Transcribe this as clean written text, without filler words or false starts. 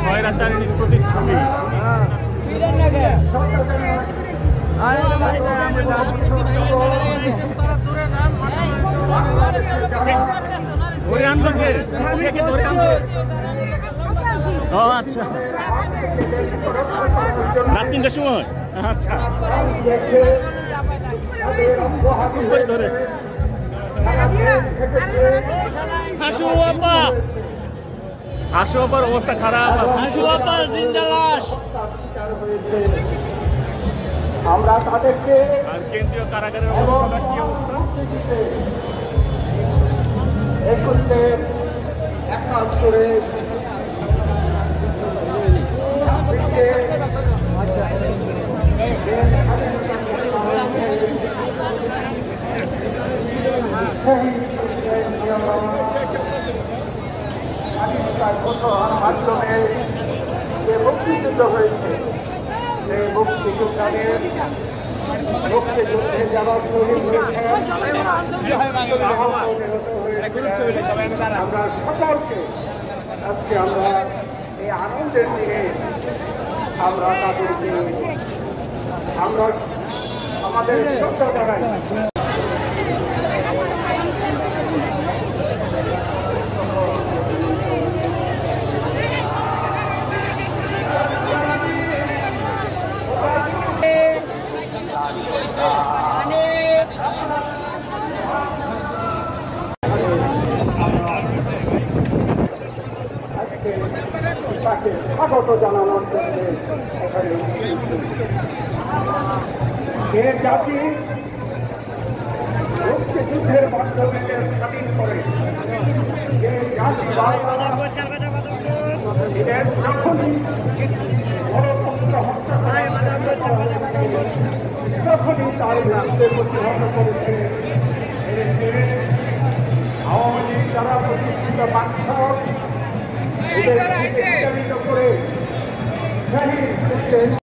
স্বৈরাচারিণীর প্রতিচ্ছবি। ধরে আনলো কে? ধরে আনলো? ও আচ্ছা, রাত ৩টার সময়। আচ্ছা, ধরে হাসু আপা, হাসু আপার অবস্থা খারাপ। হাসু আপা জিন্দা লাশ। আমরা তাদেরকে আর কেন্দ্রীয় কারাগারের অবস্থা কি অবস্থা? একুশে এক কাজ করে মাধ্যমে যে মুক্তিযুদ্ধ হয়েছে, সেই মুক্তিযোদ্ধাদের মুক্তিযুদ্ধে যারা শহীদ হয়েছেন আমরা সকলকে আজকে আমরা এই আনন্দের দিনে আমরা তাদেরকে আমরা আমাদের শ্রদ্ধা জানাই। তাকে স্বাগত জানানোর জন্য এখানে যে জাতি মুক্তিযুদ্ধের মাধ্যমে স্বাধীন করে, যে জাতি এদের যখনই গণতন্ত্র হত্যা তখনই তার বিরুদ্ধে প্রতিহত করেছে। আওয়ামী লীগ দ্বারা প্রতিষ্ঠিত বাঞ্ছক করে